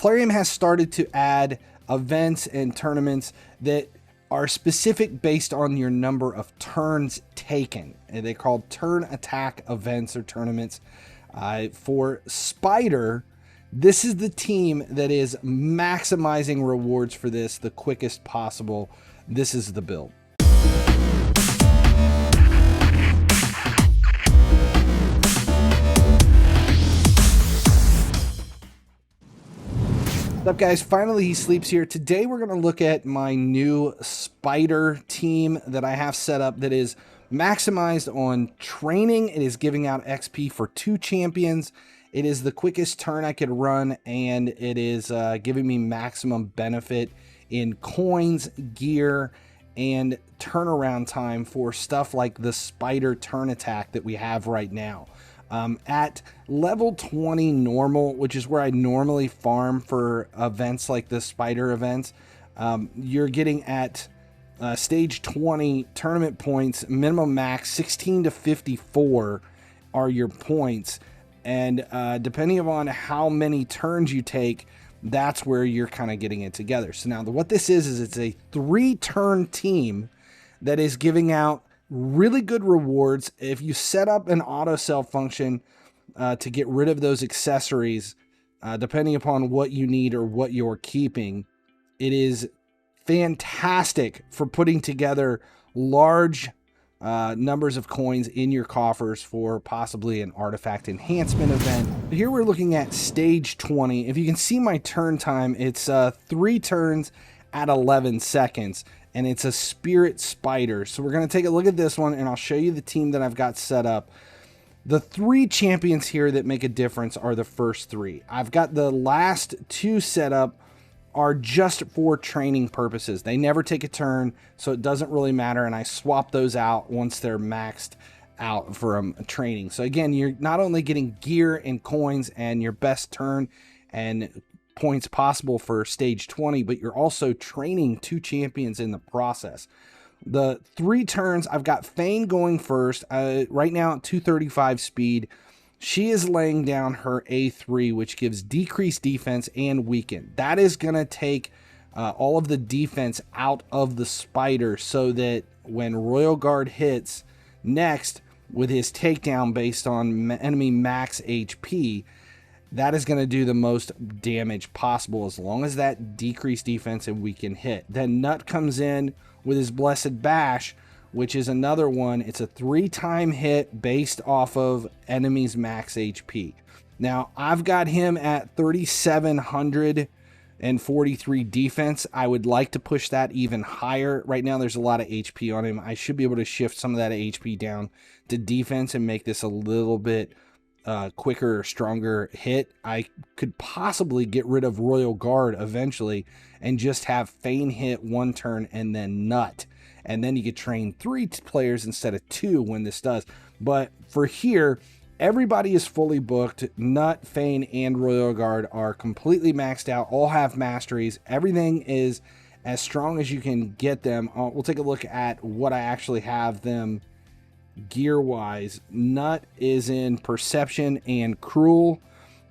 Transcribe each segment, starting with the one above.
Plarium has started to add events and tournaments that are specific based on your number of turns taken. And they're called turn attack events or tournaments. For Spider, this is the team that is maximizing rewards for this the quickest possible. This is the build. What's up, guys? Finally, he sleeps here. Today, we're going to look at my new Spider team that I have set up that is maximized on training. It is giving out XP for 2 champions. It is the quickest turn I could run, and it is giving me maximum benefit in coins, gear, and turnaround time for stuff like the Spider turn attack that we have right now. At level 20 normal, which is where I normally farm for events like the Spider events, you're getting at stage 20 tournament points, minimum max 16 to 54 are your points. And depending upon how many turns you take, that's where you're kind of getting it together. So now what this is it's a 3-turn team that is giving out really good rewards. If you set up an auto sell function to get rid of those accessories, depending upon what you need or what you're keeping, it is fantastic for putting together large numbers of coins in your coffers for possibly an artifact enhancement event. Here we're looking at stage 20. If you can see my turn time, it's 3 turns at 11 seconds. And it's a Spirit Spider. So we're going to take a look at this one, and I'll show you the team that I've got set up. The 3 champions here that make a difference are the first 3. I've got the last 2 set up are just for training purposes. They never take a turn, so it doesn't really matter, and I swap those out once they're maxed out from training. So again, you're not only getting gear and coins and your best turn and points possible for stage 20, but you're also training 2 champions in the process. The 3 turns, I've got Fayne going first, right now at 235 speed. She is laying down her A3, which gives decreased defense and weaken. That is going to take all of the defense out of the Spider so that when Royal Guard hits next with his takedown based on enemy max HP, that is going to do the most damage possible as long as that decreased defense and weaken hit. Then Nut comes in with his Blessed Bash, which is another one. It's a 3-time hit based off of enemy's max HP. Now, I've got him at 3,743 defense. I would like to push that even higher. Right now, there's a lot of HP on him. I should be able to shift some of that HP down to defense and make this a little bit quicker or stronger hit. I could possibly get rid of Royal Guard eventually and just have Fayne hit 1 turn and then Nut. And then you could train 3 players instead of 2 when this does. But for here, everybody is fully booked. Nut, Fayne, and Royal Guard are completely maxed out. All have masteries. Everything is as strong as you can get them. We'll take a look at what I actually have them gear-wise. Nut is in Perception and Cruel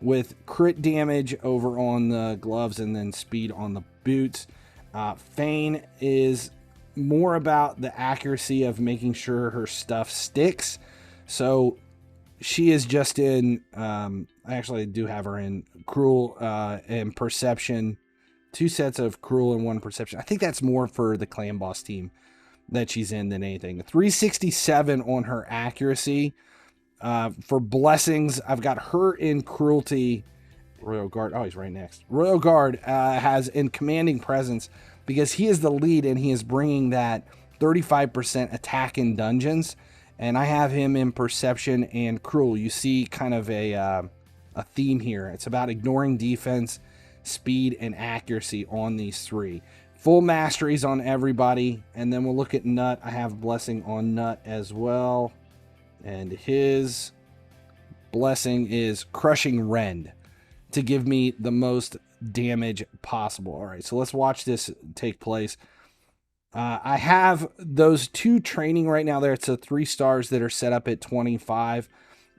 with crit damage over on the gloves and then speed on the boots. Fayne is more about the accuracy of making sure her stuff sticks. So she is just in, I actually do have her in Cruel and Perception. 2 sets of Cruel and 1 Perception. I think that's more for the Clan Boss team that she's in than anything. 367 on her accuracy. For Blessings, I've got her in Cruelty. Royal Guard, oh, he's right next. Royal Guard has in Commanding Presence because he is the lead and he is bringing that 35% attack in dungeons. And I have him in Perception and Cruel. You see kind of a theme here. It's about ignoring defense, speed, and accuracy on these 3. Full masteries on everybody. And then we'll look at Nut. I have Blessing on Nut as well. And his blessing is Crushing Rend to give me the most damage possible. All right, so let's watch this take place. I have those 2 training right now there. It's a 3 stars that are set up at 25.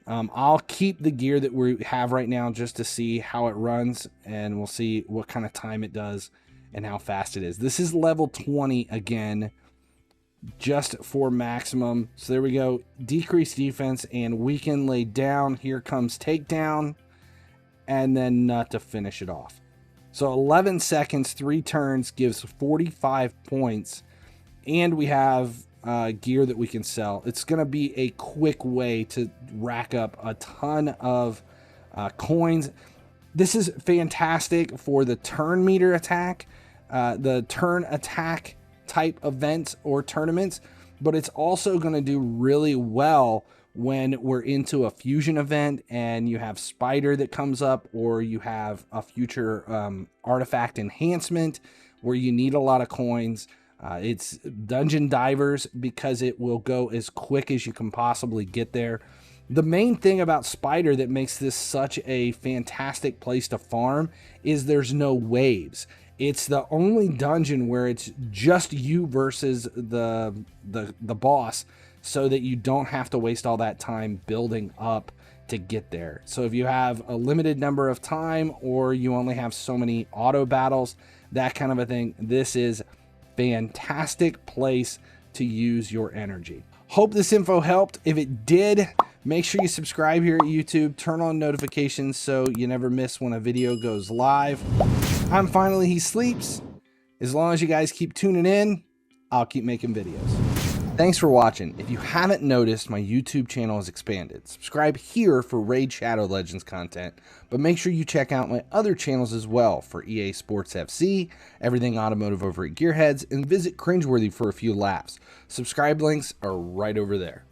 I'll keep the gear that we have right now just to see how it runs, and we'll see what kind of time it does and how fast it is. This is level 20 again, just for maximum. So there we go. Decrease defense and weaken lay down. Here comes takedown, and then nut to finish it off. So 11 seconds, 3 turns gives 45 points, and we have gear that we can sell. It's going to be a quick way to rack up a ton of coins. This is fantastic for the turn meter attack, the turn attack type events or tournaments, but it's also going to do really well when we're into a fusion event and you have spider that comes up, or you have a future artifact enhancement where you need a lot of coins. It's dungeon divers because it will go as quick as you can possibly get there. The main thing about spider that makes this such a fantastic place to farm is there's no waves. It's the only dungeon where it's just you versus the boss, so that you don't have to waste all that time building up to get there. So if you have a limited number of time, or you only have so many auto battles, that kind of a thing, this is fantastic place to use your energy. Hope this info helped. If it did, make sure you subscribe here at YouTube, turn on notifications so you never miss when a video goes live. I'm Finally He Sleeps. As long as you guys keep tuning in, I'll keep making videos. Thanks for watching. If you haven't noticed, my YouTube channel has expanded. Subscribe here for Raid Shadow Legends content, but make sure you check out my other channels as well for EA Sports FC, everything automotive over at Gearheads, and visit Cringeworthy for a few laughs. Subscribe links are right over there.